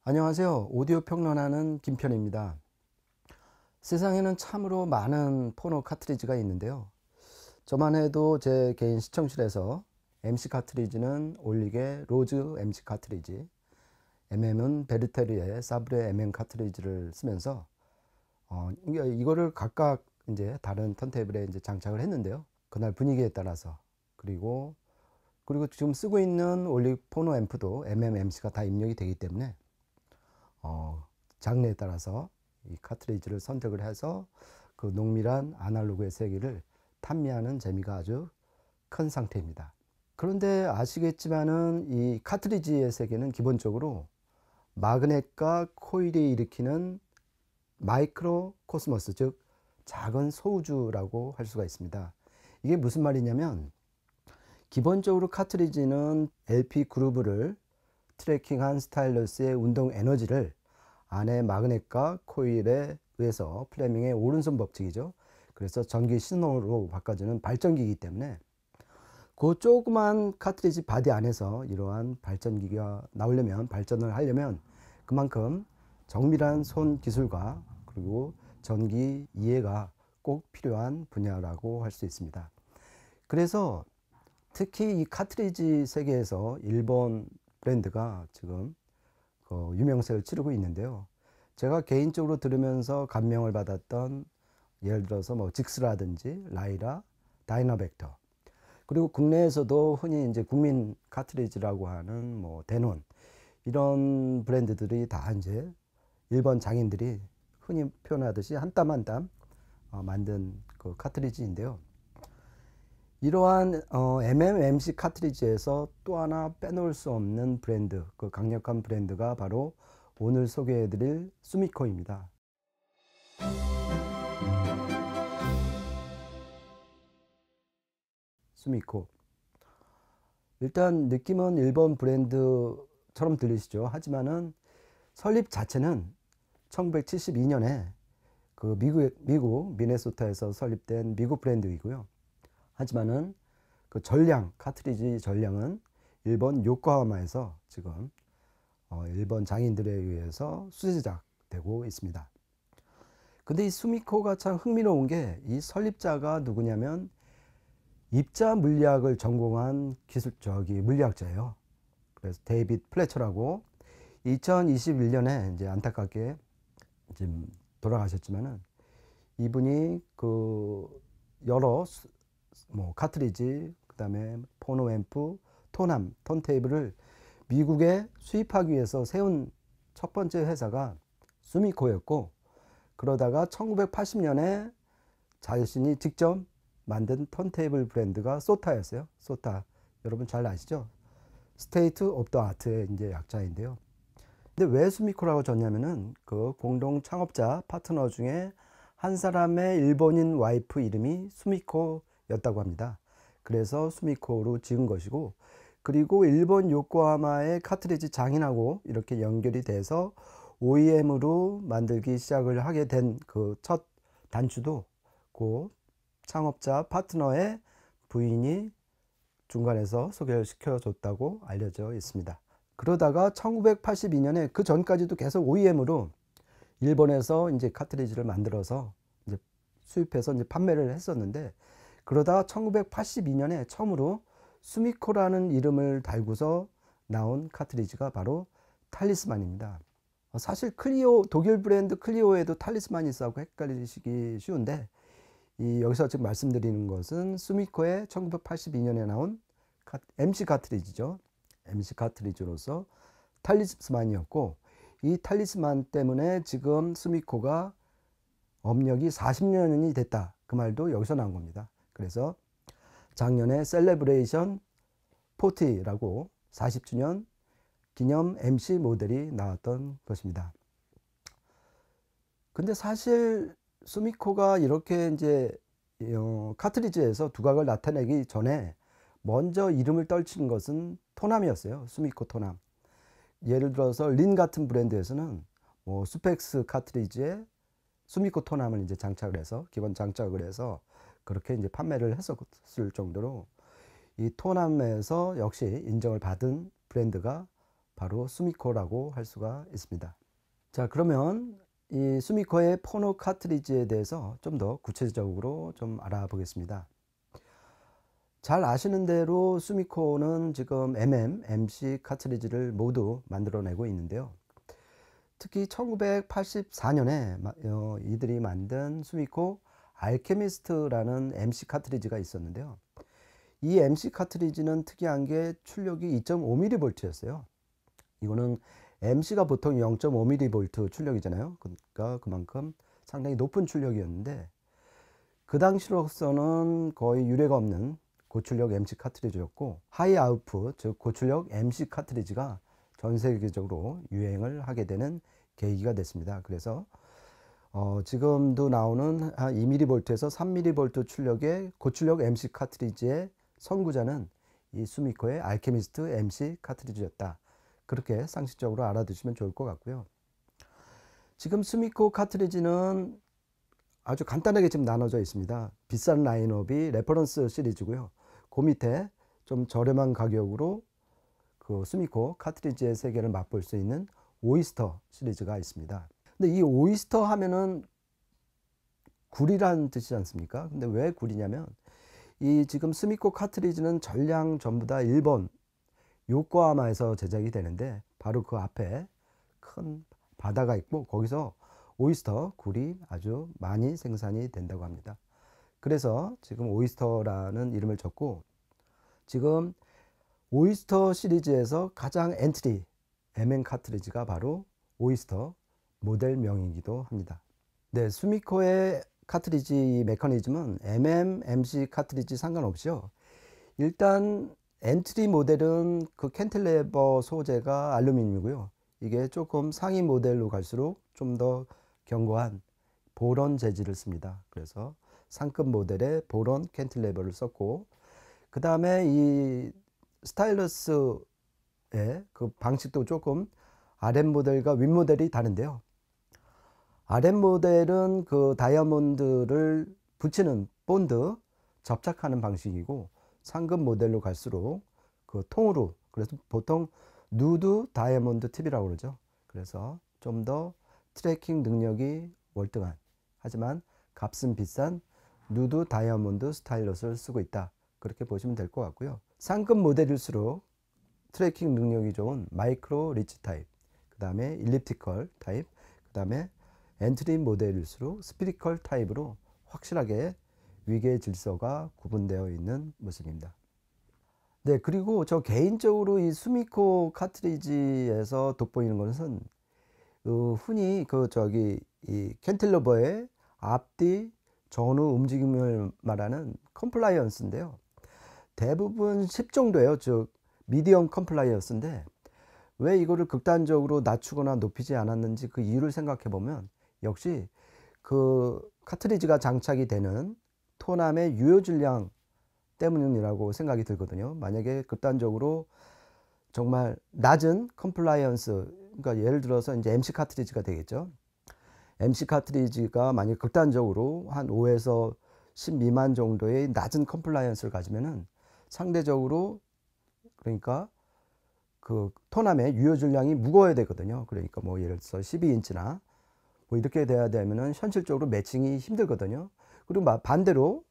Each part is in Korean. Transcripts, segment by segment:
안녕하세요. 오디오 평론하는 김편입니다. 세상에는 참으로 많은 포노 카트리지가 있는데요. 저만 해도 제 개인 시청실에서 MC 카트리지는 올리게 로즈 MC 카트리지, MM은 베르테르의 사브레 MM 카트리지를 쓰면서 이거를 각각 이제 다른 턴테이블에 이제 장착을 했는데요. 그날 분위기에 따라서 그리고 지금 쓰고 있는 올리 포노 앰프도 MM MC가 다 입력이 되기 때문에 장르에 따라서 이 카트리지를 선택을 해서 그 농밀한 아날로그의 세계를 탐미하는 재미가 아주 큰 상태입니다. 그런데 아시겠지만은 이 카트리지의 세계는 기본적으로 마그넷과 코일이 일으키는 마이크로 코스모스, 즉 작은 소우주라고 할 수가 있습니다. 이게 무슨 말이냐면 기본적으로 카트리지는 LP 그루브를 트래킹한 스타일러스의 운동 에너지를 안에 마그넷과 코일에 의해서 플레밍의 오른손 법칙이죠. 그래서 전기 신호로 바꿔주는 발전기이기 때문에 그 조그만 카트리지 바디 안에서 이러한 발전기가 나오려면, 발전을 하려면 그만큼 정밀한 손 기술과 그리고 전기 이해가 꼭 필요한 분야라고 할 수 있습니다. 그래서 특히 이 카트리지 세계에서 일본 브랜드가 지금 유명세를 치르고 있는데요. 제가 개인적으로 들으면서 감명을 받았던, 예를 들어서 뭐 직스라든지 라이라, 다이나벡터, 그리고 국내에서도 흔히 이제 국민 카트리지라고 하는 뭐 데논, 이런 브랜드들이 다 이제 일본 장인들이 흔히 표현하듯이 한 땀 한 땀 만든 그 카트리지인데요. 이러한 MMMC 카트리지에서 또 하나 빼놓을 수 없는 브랜드, 그 강력한 브랜드가 바로 오늘 소개해드릴 수미코입니다. 수미코. 일단 느낌은 일본 브랜드처럼 들리시죠. 하지만은 설립 자체는 1972년에 그 미국 미네소타에서 설립된 미국 브랜드이고요. 하지만은 그 전량, 카트리지 전량은 일본 요코하마에서 지금 일본 장인들에 의해서 수제작되고 있습니다. 근데 이 수미코가 참 흥미로운 게 이 설립자가 누구냐면 입자 물리학을 전공한 물리학자예요. 그래서 데이빗 플래처라고 2021년에 이제 안타깝게 지금 돌아가셨지만은 이분이 그 여러 뭐 카트리지, 그다음에 포노 앰프, 토남, 턴테이블을 미국에 수입하기 위해서 세운 첫 번째 회사가 수미코였고, 그러다가 1980년에 자신이 직접 만든 턴테이블 브랜드가 소타였어요. 소타, 여러분 잘 아시죠? 스테이트 오브 더 아트의 이제 약자인데요. 근데 왜 수미코라고 졌냐면은 그 공동 창업자 파트너 중에 한 사람의 일본인 와이프 이름이 수미코였다고 합니다. 그래서 수미코로 지은 것이고, 그리고 일본 요코하마의 카트리지 장인하고 이렇게 연결이 돼서 OEM으로 만들기 시작을 하게 된 그 첫 단추도 그 창업자 파트너의 부인이 중간에서 소개를 시켜줬다고 알려져 있습니다. 그러다가 1982년에 그 전까지도 계속 OEM으로 일본에서 이제 카트리지를 만들어서 이제 수입해서 이제 판매를 했었는데, 그러다가 1982년에 처음으로 수미코라는 이름을 달고서 나온 카트리지가 바로 탈리스만입니다. 사실 클리오, 독일 브랜드 클리오에도 탈리스만이 있어서 헷갈리시기 쉬운데, 여기서 지금 말씀드리는 것은 수미코의 1982년에 나온 MC 카트리지죠. MC 카트리지로서 탈리스만이었고, 이 탈리스만 때문에 지금 수미코가 업력이 40년이 됐다, 그 말도 여기서 나온 겁니다. 그래서 작년에 셀레브레이션 40라고 40주년 기념 MC 모델이 나왔던 것입니다. 근데 사실 수미코가 이렇게 이제 카트리지에서 두각을 나타내기 전에 먼저 이름을 떨친 것은 토남이었어요. 수미코 토남. 예를 들어서 린 같은 브랜드에서는 뭐 수펙스 카트리지에 수미코 토남을 이제 장착을 해서, 기본 장착을 해서 그렇게 이제 판매를 했었을 정도로 이 토남에서 역시 인정을 받은 브랜드가 바로 수미코라고 할 수가 있습니다. 자, 그러면 이 수미코의 포노 카트리지에 대해서 좀 더 구체적으로 좀 알아보겠습니다. 잘 아시는 대로 수미코는 지금 MC 카트리지를 모두 만들어내고 있는데요. 특히 1984년에 이들이 만든 수미코 알케미스트라는 MC 카트리지가 있었는데요. 이 MC 카트리지는 특이한 게 출력이 2.5mV였어요. 이거는 MC가 보통 0.5mV 출력이잖아요. 그러니까 그만큼 상당히 높은 출력이었는데 그 당시로서는 거의 유례가 없는 고출력 MC 카트리지였고, 하이 아웃풋, 즉 고출력 MC 카트리지가 전 세계적으로 유행을 하게 되는 계기가 됐습니다. 그래서 지금도 나오는 한 2mV에서 3mV 출력의 고출력 MC 카트리지의 선구자는 이 수미코의 알케미스트 MC 카트리지였다. 그렇게 상식적으로 알아두시면 좋을 것 같고요. 지금 수미코 카트리지는 아주 간단하게 지금 나눠져 있습니다. 비싼 라인업이 레퍼런스 시리즈고요. 그 밑에 좀 저렴한 가격으로 그 수미코 카트리지의 세계를 맛볼 수 있는 오이스터 시리즈가 있습니다. 근데 이 오이스터 하면은 굴이라는 뜻이지 않습니까? 근데 왜 굴이냐면 이 지금 수미코 카트리지는 전량 전부 다 일본 요코하마에서 제작이 되는데 바로 그 앞에 큰 바다가 있고 거기서 오이스터 굴이 아주 많이 생산이 된다고 합니다. 그래서 지금 오이스터라는 이름을 줬고, 지금 오이스터 시리즈에서 가장 엔트리 MM 카트리지가 바로 오이스터 모델명이기도 합니다. 네, 수미코의 카트리지 메커니즘은 MC 카트리지 상관없이요. 일단 엔트리 모델은 그 캔틸레버 소재가 알루미늄이고요. 이게 조금 상위 모델로 갈수록 좀 더 견고한 보론 재질을 씁니다. 그래서 상급 모델에 보론 캔틸레버를 썼고, 그 다음에 이 스타일러스의 그 방식도 조금 RM 모델과 윗 모델이 다른데요. RM 모델은 그 다이아몬드를 붙이는 본드 접착하는 방식이고, 상급 모델로 갈수록 그 통으로, 그래서 보통 누드 다이아몬드 팁이라고 그러죠. 그래서 좀 더 트래킹 능력이 월등한, 하지만 값은 비싼 누드 다이아몬드 스타일러스를 쓰고 있다. 그렇게 보시면 될 것 같고요. 상급 모델일수록 트래킹 능력이 좋은 마이크로 리치 타입, 그 다음에 일리프티컬 타입, 그 다음에 엔트리 모델일수록 스피리컬 타입으로 확실하게 위계 질서가 구분되어 있는 모습입니다. 네, 그리고 저 개인적으로 이 수미코 카트리지에서 돋보이는 것은 흔히 이 캔틸러버의 앞뒤 전후 움직임을 말하는 컴플라이언스인데요. 대부분 10 정도예요. 즉 미디엄 컴플라이언스인데 왜 이거를 극단적으로 낮추거나 높이지 않았는지 그 이유를 생각해 보면 역시 그 카트리지가 장착이 되는 토남의 유효 질량 때문이라고 생각이 들거든요. 만약에 극단적으로 정말 낮은 컴플라이언스, 그러니까 예를 들어서 이제 MC 카트리지가 되겠죠. MC 카트리지가 만약 극단적으로 한 5에서 10 미만 정도의 낮은 컴플라이언스를 가지면은 상대적으로, 그러니까 그 토남의 유효 질량이 무거워야 되거든요. 그러니까 뭐 예를 들어서 12인치나 뭐 이렇게 돼야 되면은 현실적으로 매칭이 힘들거든요. 그리고 반대로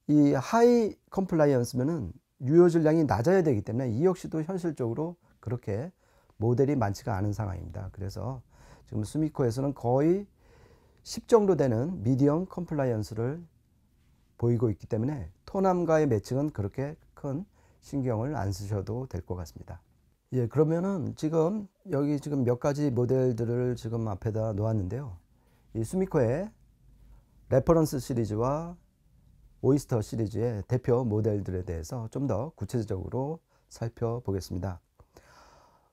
이 하이 컴플라이언스면은 유효 질량이 낮아야 되기 때문에 이 역시도 현실적으로 그렇게 모델이 많지가 않은 상황입니다. 그래서 지금 수미코에서는 거의 10 정도 되는 미디엄 컴플라이언스를 보이고 있기 때문에 토남과의 매칭은 그렇게 큰 신경을 안 쓰셔도 될 것 같습니다. 예, 그러면은 지금 여기 지금 몇 가지 모델들을 지금 앞에다 놓았는데요. 이 수미코의 레퍼런스 시리즈와 오이스터 시리즈의 대표 모델들에 대해서 좀 더 구체적으로 살펴보겠습니다.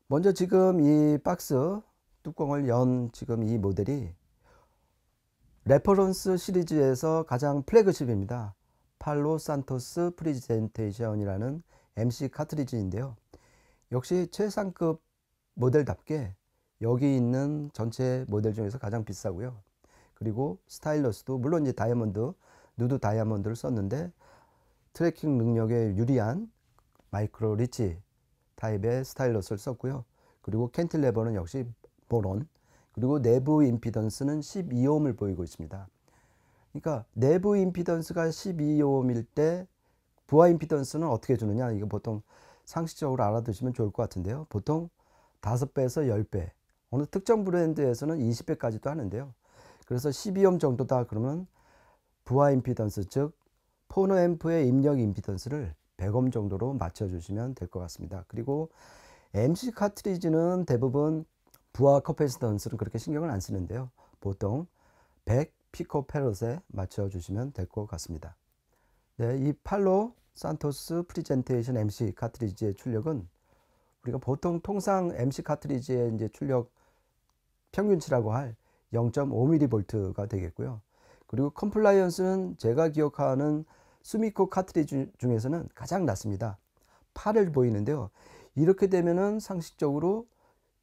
먼저 지금 이 박스 뚜껑을 연 지금 이 모델이 레퍼런스 시리즈에서 가장 플래그십입니다. 팔로 산토스 프리젠테이션이라는 MC 카트리지인데요. 역시 최상급 모델답게 여기 있는 전체 모델 중에서 가장 비싸고요. 그리고 스타일러스도 물론 이제 다이아몬드, 누드 다이아몬드를 썼는데 트래킹 능력에 유리한 마이크로 리치 타입의 스타일러스를 썼고요. 그리고 캔틸레버는 역시 보론, 그리고 내부 임피던스는 12ohm을 보이고 있습니다. 그러니까 내부 임피던스가 12ohm일 때 부하 임피던스는 어떻게 주느냐, 이거 보통 상식적으로 알아두시면 좋을 것 같은데요. 보통 5배에서 10배, 어느 특정 브랜드에서는 20배까지도 하는데요. 그래서 12ohm 정도다 그러면 부하 임피던스, 즉 포노앰프의 입력 임피던스를 100ohm 정도로 맞춰주시면 될 것 같습니다. 그리고 MC 카트리지는 대부분 부하 커패시턴스는 그렇게 신경을 안 쓰는데요. 보통 100 피코페롯에 맞춰주시면 될 것 같습니다. 네, 이 팔로 산토스 프리젠테이션 MC 카트리지의 출력은 우리가 보통 통상 MC 카트리지의 이제 출력 평균치라고 할 0.5mV가 되겠고요. 그리고 컴플라이언스는 제가 기억하는 수미코 카트리지 중에서는 가장 낮습니다. 8을 보이는데요. 이렇게 되면은 상식적으로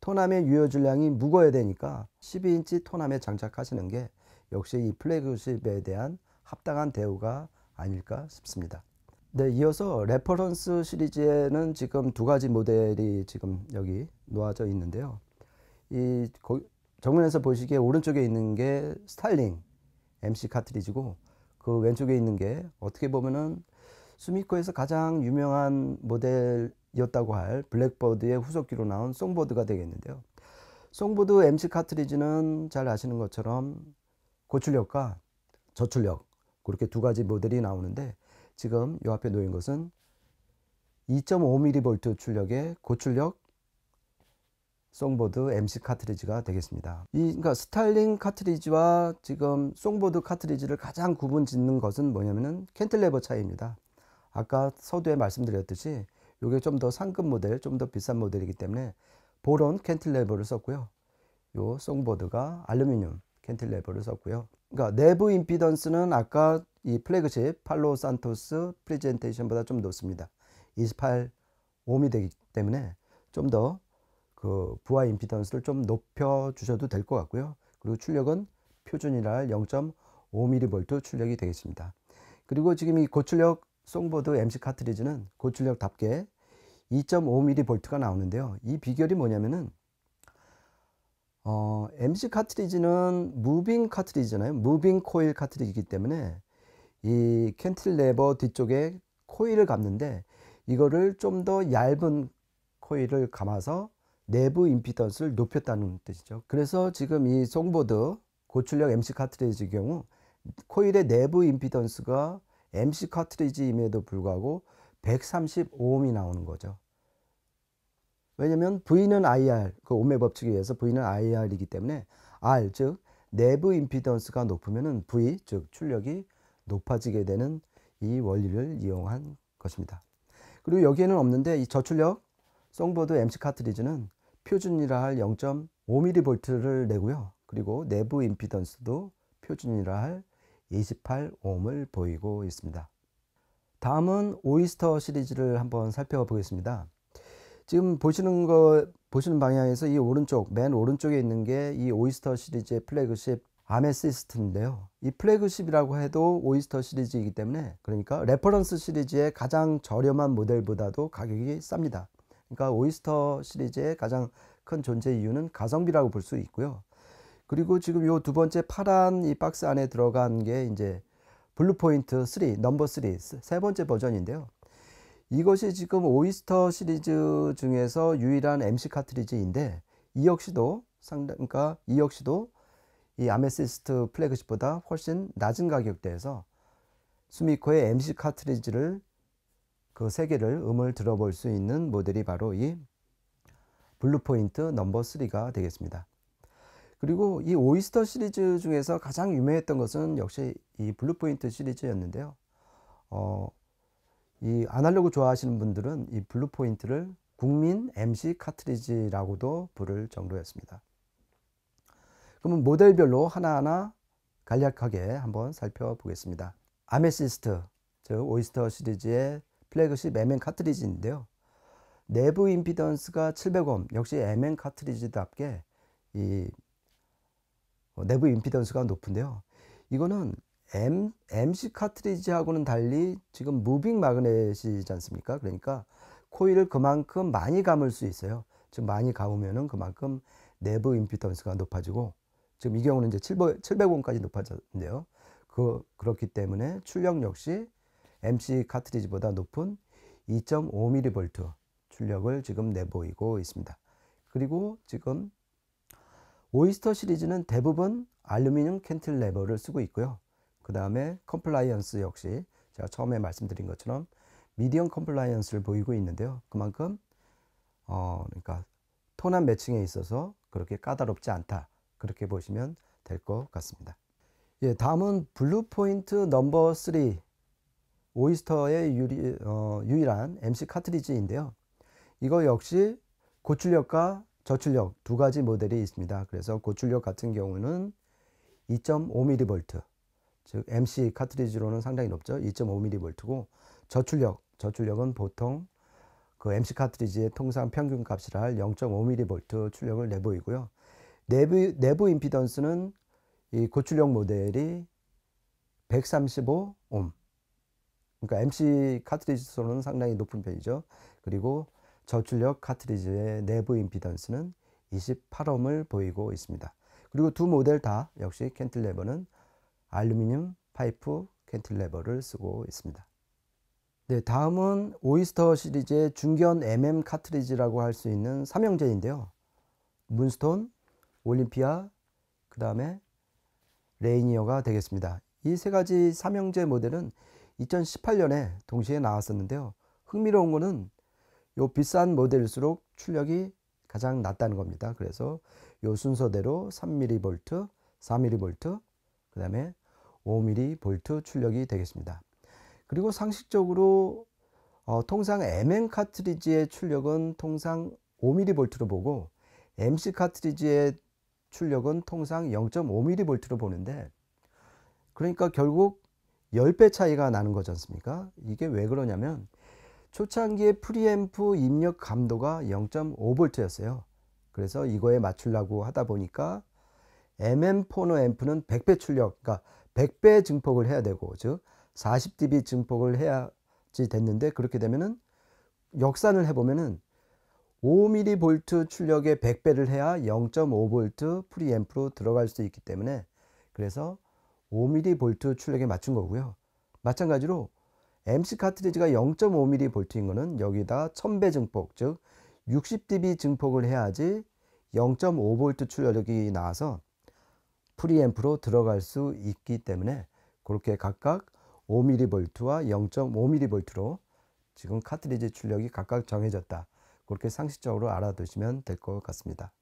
토남의 유효 질량이 무거워야 되니까 12인치 토남에 장착하시는 게 역시 이 플래그십에 대한 합당한 대우가 아닐까 싶습니다. 네, 이어서 레퍼런스 시리즈에는 지금 두 가지 모델이 지금 여기 놓아져 있는데요. 이 정면에서 보시기에 오른쪽에 있는 게 스타일링 MC 카트리지고, 그 왼쪽에 있는 게 어떻게 보면은 수미코에서 가장 유명한 모델이었다고 할 블랙버드의 후속기로 나온 송보드가 되겠는데요. 송보드 MC 카트리지는 잘 아시는 것처럼 고출력과 저출력, 그렇게 두 가지 모델이 나오는데, 지금 이 앞에 놓인 것은 2.5mV 출력의 고출력 송보드 MC 카트리지가 되겠습니다. 그러니까 스타일링 카트리지와 지금 송보드 카트리지를 가장 구분 짓는 것은 뭐냐면은 캔틸레버 차이입니다. 아까 서두에 말씀드렸듯이 이게 좀 더 상급 모델, 좀 더 비싼 모델이기 때문에 보론 캔틸레버를 썼고요. 요 송보드가 알루미늄 캔틸레버를 썼고요. 그러니까 내부 임피던스는 아까 이 플래그십 팔로 산토스 프레젠테이션보다 좀 높습니다. 28ohm이 되기 때문에 좀 더 그 부하 임피던스를 좀 높여 주셔도 될 것 같고요. 그리고 출력은 표준이라 할 0.5mV 출력이 되겠습니다. 그리고 지금 이 고출력 송보드 MC 카트리지는 고출력답게 2.5mV가 나오는데요. 이 비결이 뭐냐면은 MC 카트리지는 무빙 카트리지잖아요. 무빙 코일 카트리지이기 때문에 이 캔틸레버 뒤쪽에 코일을 감는데, 이거를 좀 더 얇은 코일을 감아서 내부 임피던스를 높였다는 뜻이죠. 그래서 지금 이 송보드 고출력 MC 카트리지의 경우 코일의 내부 임피던스가 MC 카트리지임에도 불구하고 135ohm이 나오는 거죠. 왜냐면 V는 IR, 그 오메 법칙에 의해서 V는 IR이기 때문에 R, 즉 내부 임피던스가 높으면은 V, 즉 출력이 높아지게 되는 이 원리를 이용한 것입니다. 그리고 여기에는 없는데 이 저출력 송보드 MC 카트리지는 표준이라 할 0.5mV를 내고요. 그리고 내부 임피던스도 표준이라 할 28ohm을 보이고 있습니다. 다음은 오이스터 시리즈를 한번 살펴보겠습니다. 지금 보시는 방향에서 이 오른쪽, 맨 오른쪽에 있는 게 이 오이스터 시리즈의 플래그십 아메시스트인데요. 이 플래그십이라고 해도 오이스터 시리즈이기 때문에, 그러니까 레퍼런스 시리즈의 가장 저렴한 모델보다도 가격이 쌉니다. 그러니까 오이스터 시리즈의 가장 큰 존재 이유는 가성비라고 볼 수 있고요. 그리고 지금 요 두 번째 파란 이 박스 안에 들어간 게 이제 블루포인트 3, 넘버 3, 세 번째 버전인데요. 이것이 지금 오이스터 시리즈 중에서 유일한 MC 카트리지인데, 이 역시도 그러니까 이 역시도 이 아메시스트 플래그십보다 훨씬 낮은 가격대에서 수미코의 MC 카트리지를 그 세 개를 음을 들어볼 수 있는 모델이 바로 이 블루포인트 넘버 3가 되겠습니다. 그리고 이 오이스터 시리즈 중에서 가장 유명했던 것은 역시 이 블루포인트 시리즈였는데요. 이 아날로그 좋아하시는 분들은 이 블루포인트를 국민 MC 카트리지라고도 부를 정도였습니다. 그러면 모델별로 하나하나 간략하게 한번 살펴보겠습니다. 아메시스트, 즉 오이스터 시리즈의 플래그십 MN 카트리지인데요. 내부 임피던스가 700ohm, 역시 MN 카트리지답게 이 내부 임피던스가 높은데요. 이거는 MC 카트리지하고는 달리 지금 무빙 마그넷이지 않습니까? 그러니까 코일을 그만큼 많이 감을 수 있어요. 즉 많이 감으면은 그만큼 내부 임피던스가 높아지고, 지금 이 경우는 이제 700옴까지 높아졌는데요. 그렇기 때문에 출력 역시 MC 카트리지보다 높은 2.5mV 출력을 지금 내보이고 있습니다. 그리고 지금 오이스터 시리즈는 대부분 알루미늄 캔틸레버를 쓰고 있고요. 그 다음에 컴플라이언스 역시 제가 처음에 말씀드린 것처럼 미디엄 컴플라이언스를 보이고 있는데요. 그만큼 그러니까 톤압 매칭에 있어서 그렇게 까다롭지 않다, 그렇게 보시면 될 것 같습니다. 예, 다음은 블루포인트 넘버 3 오이스터의 유일한 MC 카트리지인데요. 이거 역시 고출력과 저출력 두 가지 모델이 있습니다. 그래서 고출력 같은 경우는 2.5mV, 즉 MC 카트리지로는 상당히 높죠. 2.5mV고 저출력은 보통 그 MC 카트리지의 통상 평균 값이라 할 0.5mV 출력을 내보이고요. 내부 임피던스는 이 고출력 모델이 135옴, 그러니까 MC 카트리지로는 상당히 높은 편이죠. 그리고 저출력 카트리지의 내부 임피던스는 28옴을 보이고 있습니다. 그리고 두 모델 다 역시 캔틸레버는 알루미늄 파이프 캔틸레버를 쓰고 있습니다. 네, 다음은 오이스터 시리즈의 중견 MM 카트리지라고 할 수 있는 삼형제인데요. 문스톤, 올림피아, 그 다음에 레이니어가 되겠습니다. 이 세 가지 삼형제 모델은 2018년에 동시에 나왔었는데요. 흥미로운 거는 요 비싼 모델일수록 출력이 가장 낮다는 겁니다. 그래서 요 순서대로 3mV, 4mV, 그 다음에 5mV 출력이 되겠습니다. 그리고 상식적으로 통상 MM 카트리지의 출력은 통상 5mV로 보고 MC 카트리지의 출력은 통상 0.5mV로 보는데, 그러니까 결국 10배 차이가 나는 거지 않습니까? 이게 왜 그러냐면 초창기에 프리앰프 입력 감도가 0.5V였어요. 그래서 이거에 맞추려고 하다 보니까 MM 포너 앰프는 100배 출력, 그러니까 100배 증폭을 해야 되고, 즉 40dB 증폭을 해야지 됐는데, 그렇게 되면은 역산을 해보면은 5mV 출력에 100배를 해야 0.5V 프리앰프로 들어갈 수 있기 때문에, 그래서 5mV 출력에 맞춘 거고요. 마찬가지로 MC 카트리지가 0.5mV인 거는 여기다 1000배 증폭, 즉 60dB 증폭을 해야지 0.5V 출력이 나와서 프리앰프로 들어갈 수 있기 때문에, 그렇게 각각 5mV와 0.5mV로 지금 카트리지 출력이 각각 정해졌다, 그렇게 상식적으로 알아두시면 될 것 같습니다.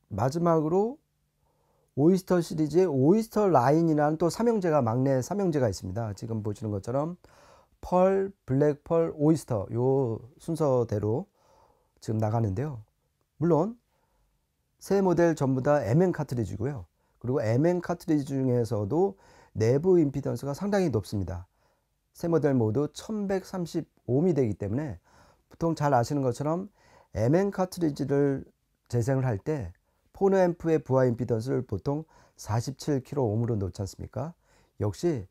마지막으로 오이스터 시리즈의 오이스터 라인이라는 또 삼형제가, 막내 삼형제가 있습니다. 지금 보시는 것처럼 펄, 블랙 펄, 오이스터 요 순서대로 지금 나가는데요. 물론 세 모델 전부 다 MM 카트리지고요. 그리고 MM 카트리지 중에서도 내부 임피던스가 상당히 높습니다. 세 모델 모두 1135옴이 되기 때문에 보통 잘 아시는 것처럼 MM 카트리지를 재생을 할 때 포너 앰프의 부하 임피던스를 보통 47kΩ으로 놓지 않습니까? 역시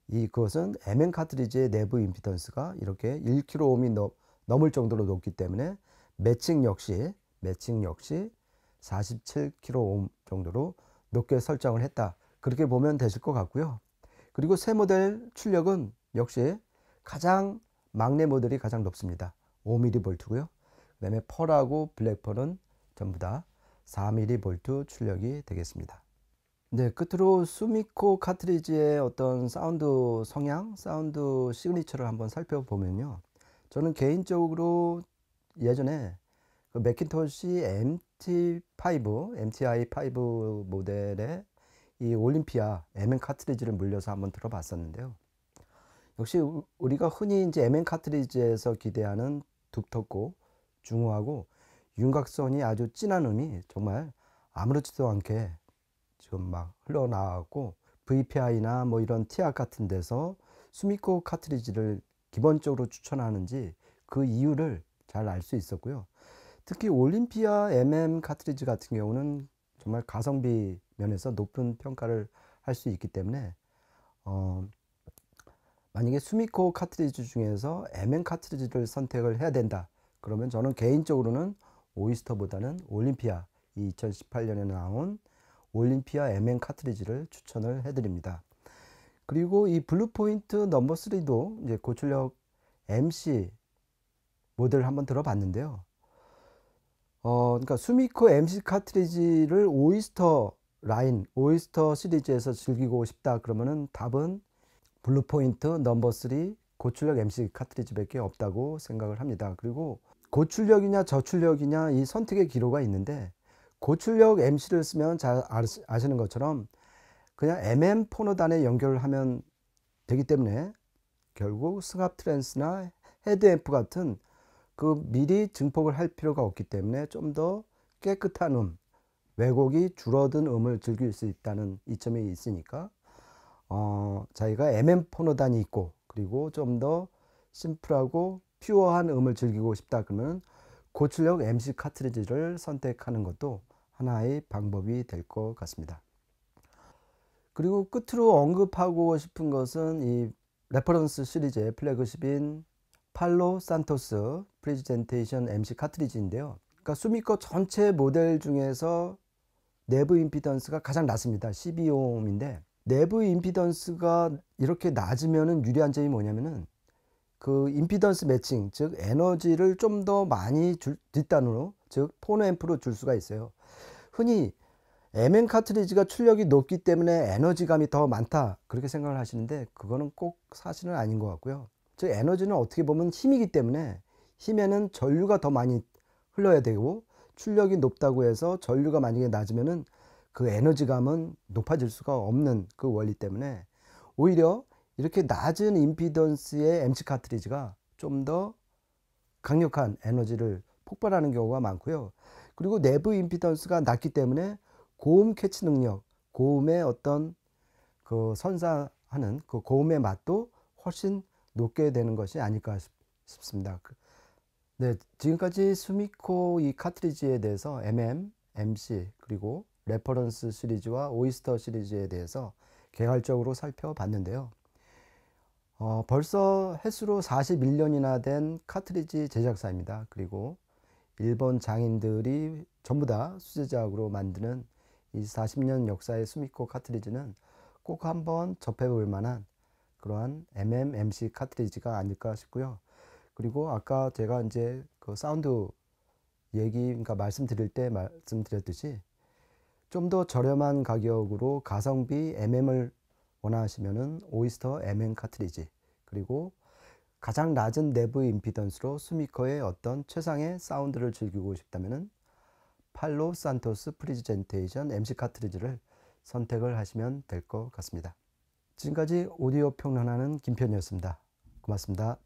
그것은 MM 카트리지의 내부 임피던스가 이렇게 1kΩ이 넘을 정도로 높기 때문에 매칭 역시 47kΩ 정도로 높게 설정을 했다, 그렇게 보면 되실 것 같고요. 그리고 새 모델 출력은 역시 가장 막내 모델이 가장 높습니다. 5mV고요. 그 다음에 펄하고 블랙펄은 전부 다 4mV 출력이 되겠습니다. 네, 끝으로 수미코 카트리지의 어떤 사운드 성향, 사운드 시그니처를 한번 살펴보면요. 저는 개인적으로 예전에 그 매킨토시 MTI5 모델의 이 올림피아 MM 카트리지를 물려서 한번 들어봤었는데요. 역시 우리가 흔히 이제 MM 카트리지에서 기대하는 두텁고 중후하고 윤곽선이 아주 진한 음이 정말 아무렇지도 않게 지금 막 흘러나왔고, VPI나 뭐 이런 TR 같은 데서 수미코 카트리지를 기본적으로 추천하는지 그 이유를 잘 알 수 있었고요. 특히 올림피아 MM 카트리지 같은 경우는 정말 가성비 면에서 높은 평가를 할 수 있기 때문에 만약에 수미코 카트리지 중에서 MM 카트리지를 선택을 해야 된다, 그러면 저는 개인적으로는 오이스터보다는 올림피아, 2018년에 나온 올림피아 MM 카트리지를 추천을 해드립니다. 그리고 이 블루포인트 넘버 3도 이제 고출력 MC 모델을 한번 들어봤는데요. 그러니까 수미코 MC 카트리지를 오이스터 라인, 오이스터 시리즈에서 즐기고 싶다 그러면은 답은 블루포인트 넘버 3 고출력 MC 카트리지밖에 없다고 생각을 합니다. 그리고 고출력이냐 저출력이냐 이 선택의 기로가 있는데, 고출력 MC를 쓰면 잘 아시는 것처럼 그냥 MM 포너단에 연결을 하면 되기 때문에 결국 승합 트랜스나 헤드앰프 같은 그 미리 증폭을 할 필요가 없기 때문에 좀 더 깨끗한 왜곡이 줄어든 음을 즐길 수 있다는 이점이 있으니까 자기가 MM 포너단이 있고 그리고 좀 더 심플하고 퓨어한 음을 즐기고 싶다 그러면 고출력 MC 카트리지를 선택하는 것도 하나의 방법이 될 것 같습니다. 그리고 끝으로 언급하고 싶은 것은 이 레퍼런스 시리즈의 플래그십인 팔로 산토스 프레젠테이션 MC 카트리지인데요. 그러니까 수미코 전체 모델 중에서 내부 임피던스가 가장 낮습니다. 12ohm인데 내부 임피던스가 이렇게 낮으면 유리한 점이 뭐냐면은 그 임피던스 매칭, 즉 에너지를 좀 더 많이 뒷단으로, 즉 포너 앰프로 줄 수가 있어요. 흔히 MM 카트리지가 출력이 높기 때문에 에너지감이 더 많다 그렇게 생각을 하시는데 그거는 꼭 사실은 아닌 것 같고요. 즉 에너지는 어떻게 보면 힘이기 때문에 힘에는 전류가 더 많이 흘러야 되고, 출력이 높다고 해서 전류가 만약에 낮으면은 그 에너지감은 높아질 수가 없는 그 원리 때문에 오히려 이렇게 낮은 임피던스의 MC 카트리지가 좀 더 강력한 에너지를 폭발하는 경우가 많고요. 그리고 내부 임피던스가 낮기 때문에 고음 캐치 능력, 고음의 어떤 그 선사하는 그 고음의 맛도 훨씬 높게 되는 것이 아닐까 싶습니다. 네, 지금까지 수미코 이 카트리지에 대해서 MM, MC 그리고 레퍼런스 시리즈와 오이스터 시리즈에 대해서 개괄적으로 살펴봤는데요. 벌써 횟수로 41년이나 된 카트리지 제작사입니다. 그리고 일본 장인들이 전부 다 수제작으로 만드는 이 40년 역사의 수미코 카트리지는 꼭 한번 접해볼 만한 그러한 MM, MC 카트리지가 아닐까 싶고요. 그리고 아까 제가 이제 그 사운드 그러니까 말씀드릴 때 말씀드렸듯이 좀 더 저렴한 가격으로 가성비 MM을 원하시면은 오이스터 MM 카트리지, 그리고 가장 낮은 내부 임피던스로 수미코의 어떤 최상의 사운드를 즐기고 싶다면은 팔로 산토스 프레젠테이션 MC 카트리지를 선택을 하시면 될 것 같습니다. 지금까지 오디오 평론하는 김편이었습니다. 고맙습니다.